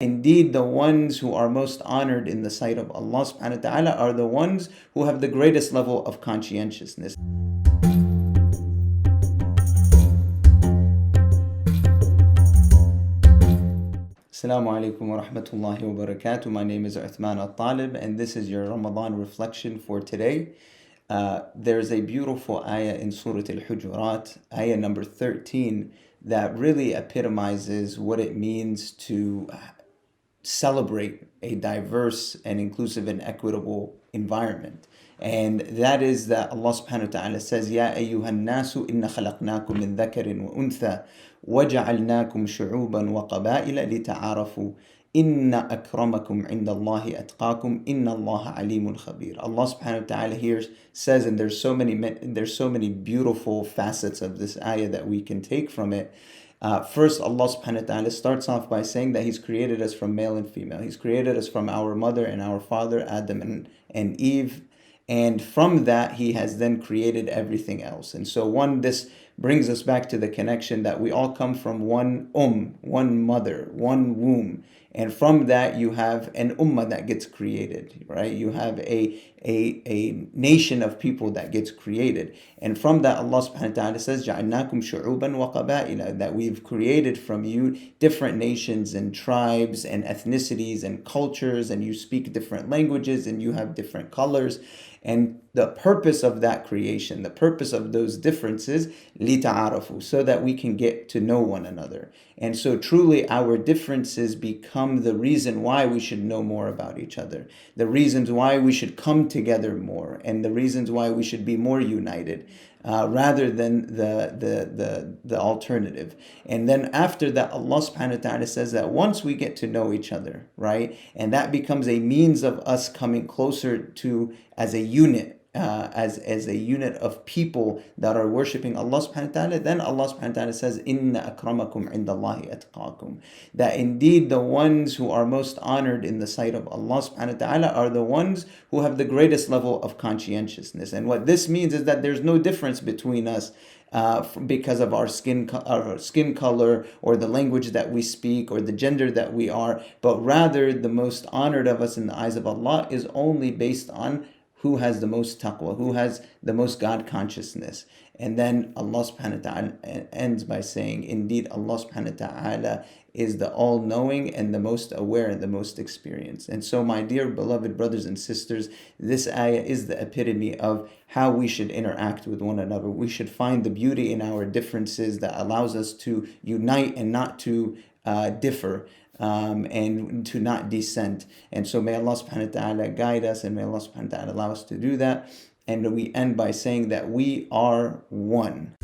Indeed, the ones who are most honored in the sight of Allah subhanahu wa ta'ala are the ones who have the greatest level of conscientiousness. Assalamu alaikum wa rahmatullahi wa barakatuh. My name is Uthman Altalib, and this is your Ramadan reflection for today. There's a beautiful ayah in Surah Al-Hujurat, ayah number 13, that really epitomizes what it means to celebrate a diverse and inclusive and equitable environment. And that is that Allah subhanahu wa ta'ala says, Ya ayyuhan nasu inna khalaqnakum min dhakarin wa untha waja'alnakum shu'uban wa qabaila lita'arafu inna akramakum inda Allahi atqakum inna Allah alimun khabir. Allah subhanahu wa ta'ala here says, and there's so many beautiful facets of this ayah that we can take from it. First, Allah subhanahu wa ta'ala starts off by saying that He's created us from male and female. He's created us from our mother and our father, Adam and Eve. And from that, He has then created everything else. And so this brings us back to the connection that we all come from one one mother, one womb. And from that, you have an ummah that gets created, right? You have a nation of people that gets created. And from that, Allah subhanahu wa ta'ala says, جَعَلْنَاكُمْ شُعُوبًا وَقَبَائِلًا, that we've created from you different nations and tribes and ethnicities and cultures, and you speak different languages and you have different colors. And the purpose of that creation, the purpose of those differences, لِتَعَارَفُوا, so that we can get to know one another. And so truly our differences become the reason why we should know more about each other, the reasons why we should come together more, and the reasons why we should be more united. Rather than the alternative. And then after that, Allah subhanahu wa ta'ala says that once we get to know each other, right, and that becomes a means of us coming closer to as a unit, as a unit of people that are worshipping Allah subhanahu wa ta'ala, then Allah subhanahu wa ta'ala says, Inna akramakum indallahi atqakum, that indeed the ones who are most honored in the sight of Allah subhanahu wa ta'ala are the ones who have the greatest level of conscientiousness. And what this means is that there's no difference between us because of our skin color or the language that we speak or the gender that we are, but rather the most honored of us in the eyes of Allah is only based on who has the most taqwa, who has the most God consciousness. And then Allah subhanahu wa ta'ala ends by saying, indeed Allah subhanahu wa ta'ala is the all-knowing and the most aware and the most experienced. And so my dear beloved brothers and sisters, this ayah is the epitome of how we should interact with one another. We should find the beauty in our differences that allows us to unite and not to differ. And to not dissent. And so may Allah subhanahu wa ta'ala guide us, and may Allah subhanahu wa ta'ala allow us to do that. And we end by saying that we are one.